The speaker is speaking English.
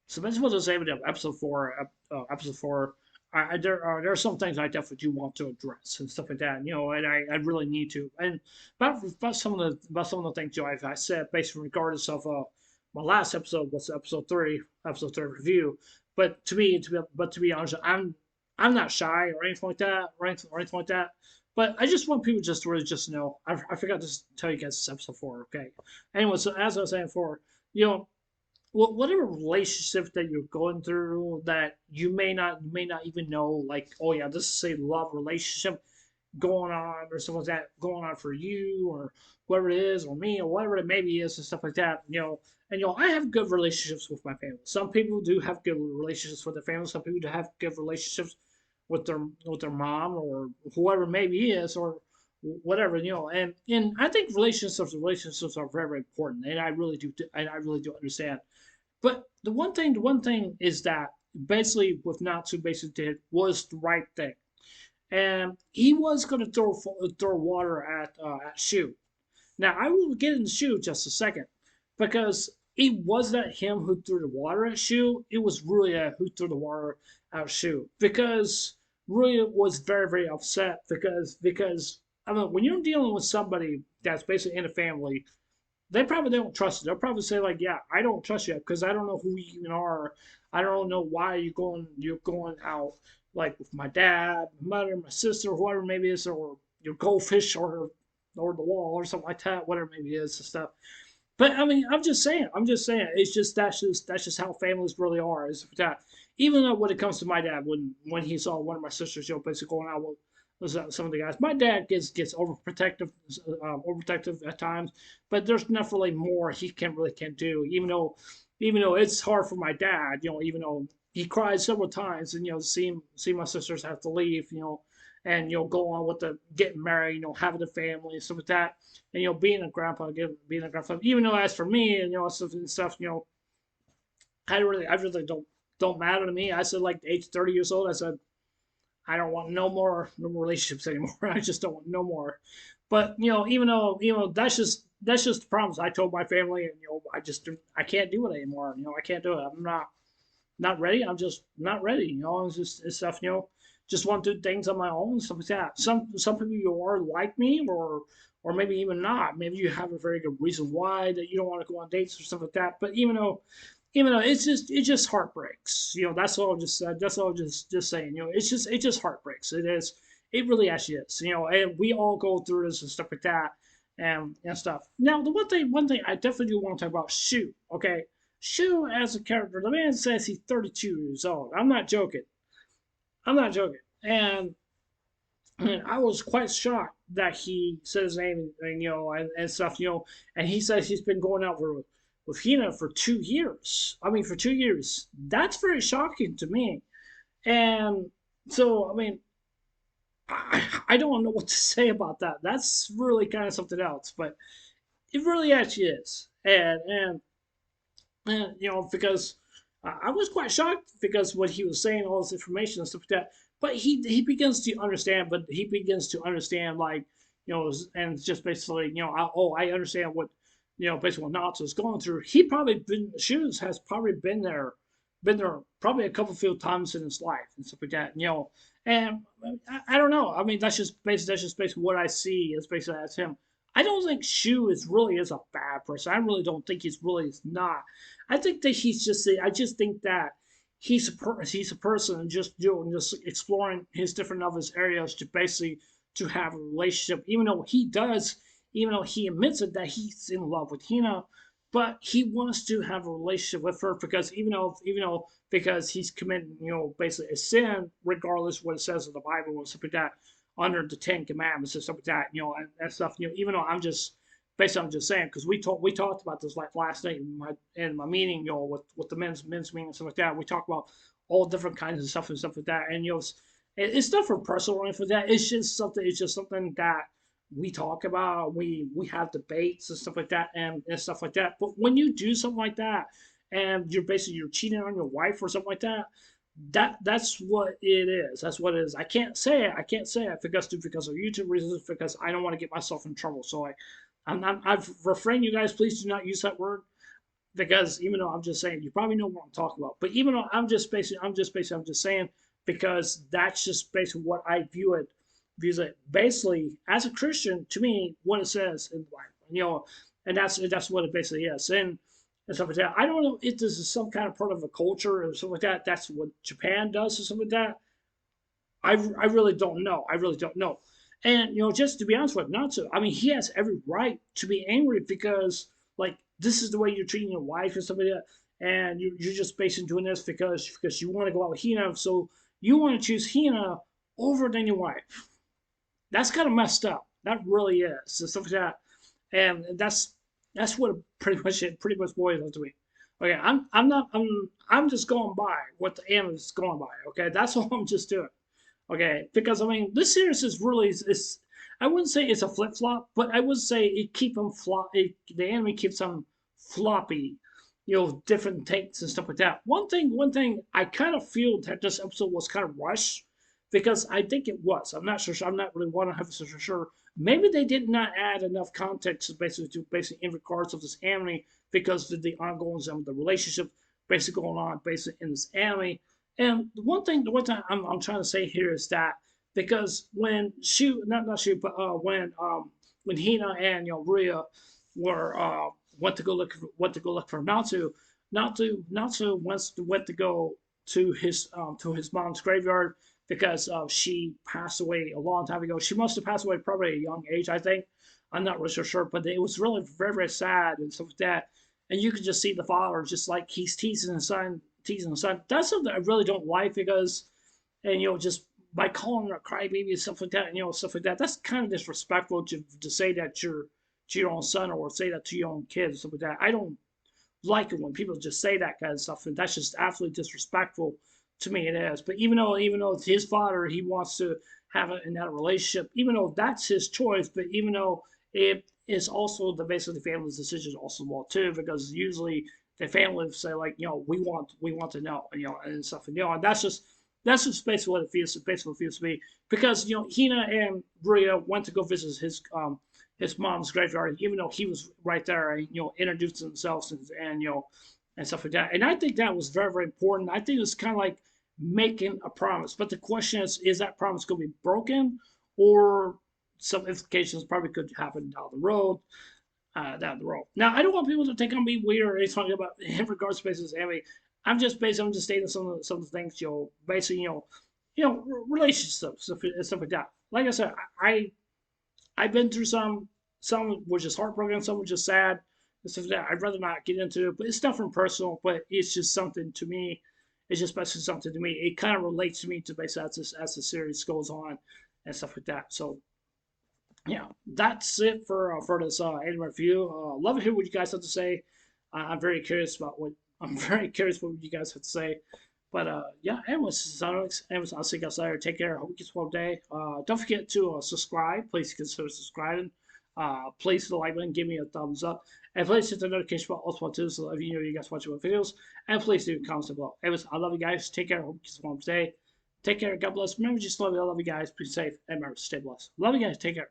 So that's what I was able to episode four. Episode four. There are some things I definitely do want to address and stuff like that. And I really need to. And about some of the things I said, basically regardless of my last episode was episode three review. But to be honest, I'm not shy or anything like that, or anything like that. But I just want people just to really just know. I forgot to tell you guys this episode four. Okay. Anyway, so as I was saying before, you know, whatever relationship that you're going through that you may not even know, like, oh yeah, this is a love relationship going on or something like that going on for you or whoever it is or me or whatever it maybe is and stuff like that. And I have good relationships with my family. Some people do have good relationships with their family. Some people do have good relationships with their mom or whoever it maybe is or whatever. And I think relationships are very, very important, and I really do understand. But the one thing is that basically what Natsu basically did was the right thing, and he was going to throw water at Shu. Now I will get into Shu just a second, because it wasn't him who threw the water at Shu. It was Ruya who threw the water at Shu, because Ruya was very, very upset because I mean, when you're dealing with somebody that's basically in a family, they probably don't trust you. They'll probably say like, "Yeah, I don't trust you because I don't know who you even are. I don't know why you're going out like with my dad, my mother, my sister, whoever maybe it is, or your goldfish or the wall or something like that, whatever maybe it is and stuff." But I mean, I'm just saying, it's just that's just how families really are. Is that even though when it comes to my dad, when he saw one of my sisters, basically going out with some of the guys, my dad gets overprotective at times, but there's definitely more he can't do. Even though it's hard for my dad, even though he cried several times, and see my sisters have to leave, and go on with the getting married, having a family and stuff like that, and being a grandpa, being a grandpa. Even though as for me and stuff, I really don't matter to me. I said like age 30 years old, I said I don't want no more relationships anymore. I just don't want no more. But even though that's just the problems. I told my family, and I can't do it anymore. I can't do it. I'm not ready. I'm just not ready. It's just it's stuff. Just want to do things on my own, stuff like that. Some people you are like me, or maybe even not. Maybe you have a very good reason why that you don't want to go on dates or stuff like that. But even though it just heartbreaks. That's all. That's all. Just saying. It just heartbreaks. It is. It really actually is. And we all go through this and stuff like that, and stuff. Now, the one thing I definitely do want to talk about. Shoot, okay. Shu as a character, the man says he's 32 years old. I'm not joking. I'm not joking. And I was quite shocked that he said his name and stuff, and he says he's been going out with Hina for 2 years. I mean, for 2 years. That's very shocking to me. And so, I mean, I don't know what to say about that. That's really kind of something else, but it really actually is. And because I was quite shocked because what he was saying, all this information and stuff like that. But he begins to understand. But he begins to understand, like, and just basically, I understand what, basically what Natsu is going through. He probably been Shoes has probably been there probably a couple few times in his life and stuff like that. And I don't know. I mean, that's just basically what I see is basically as him. I don't think Shu is a bad person. I really don't think he's really is not. I think that I just think that he's a person just doing just exploring his different of his areas to basically to have a relationship. Even though he admits it that he's in love with Hina, but he wants to have a relationship with her because even though because he's committing basically a sin regardless of what it says in the Bible and stuff like that under the Ten Commandments and stuff like that and stuff even though I'm just saying because we talked about this like last night in my meeting with the men's meeting and stuff like that. We talked about all different kinds of stuff and stuff like that, and it's not for personal or anything like that. It's just something that we talk about. We have debates and stuff like that and stuff like that. But when you do something like that and you're cheating on your wife or something like that, that's what it is. That's what it is. I can't say it. I can't say it because of YouTube reasons because I don't want to get myself in trouble. So I've refrained you guys. Please do not use that word. because even though I'm just saying, you probably know what I'm talking about. But even though I'm just saying because that's just basically what I views it basically as a Christian to me what it says in the Bible, and that's what it basically is, and stuff like that. I don't know if this is some kind of part of a culture or something like that. That's what Japan does or something like that. I really don't know. I really don't know. And just to be honest with Natsu, I mean, he has every right to be angry because like this is the way you're treating your wife or something like that, and you're just basically doing this because you want to go out with Hina, so you want to choose Hina over than your wife. That's kind of messed up. That really is. So stuff like that, and that's what it pretty much boils down to me. Okay, I'm not I'm just going by what the anime is going by. Okay, that's all I'm just doing. Okay, because I mean, this series is really is. I wouldn't say it's a flip flop, but I would say it keep them flop. The anime keeps them floppy, different takes and stuff like that. One thing I kind of feel that this episode was kind of rushed because I think it was. I'm not sure. I'm not really 100% sure. Maybe they did not add enough context basically in regards of this anime because of the ongoings of the relationship basically going on basically in this anime. And the one thing I'm trying to say here is that because when she, not she, but when Hina and Rhea were went to go look for Natsu went to go to his mom's graveyard because she passed away a long time ago. She must have passed away probably at a young age, I think. I'm not really sure, but it was really very sad and stuff like that. And you could just see the father just like he's teasing his son. That's something I really don't like because, and just by calling her a crybaby and stuff like that, and stuff like that, that's kind of disrespectful to say that to your own son or say that to your own kids and stuff like that. I don't like it when people just say that kind of stuff, and that's just absolutely disrespectful to me. It is. But even though it's his father, he wants to have it in that relationship. Even though that's his choice, but even though it is also the basically the family's decision also well too, because usually the family would say like we want to know and stuff and that's just basically what it feels basically what it feels to me because Hina and Bria went to go visit his mom's graveyard, even though he was right there, and introduced themselves and stuff like that. And I think that was very important. I think it was kind of like making a promise. But the question is that promise going to be broken, or some implications probably could happen down the road? Down the road. Now, I don't want people to think I'm being weird or anything about in regards to spaces. I mean, I'm just stating some of the things, basically, relationships and stuff like that. Like I said, I've been through some were just heartbroken, some were just sad, and stuff like that. I'd rather not get into it, but it's nothing personal. But it's just something to me. It's just basically something to me. It kind of relates to me to basically as the series goes on and stuff like that. So yeah, that's it for this anime review. Love to hear what you guys have to say. I'm very curious about what I'm very curious what you guys have to say. But yeah, anyways, I'll see you guys later. Take care. Hope you get a day. Don't forget to subscribe. Please consider subscribing. Please hit the like button, give me a thumbs up, and please hit the notification bell also too, so if you guys watch my videos. And please do comment below. Anyways, I love you guys. Take care. Hope you get a day. Take care. God bless. Remember, just love you. I love you guys. Be safe and remember, stay blessed. Love you guys. Take care.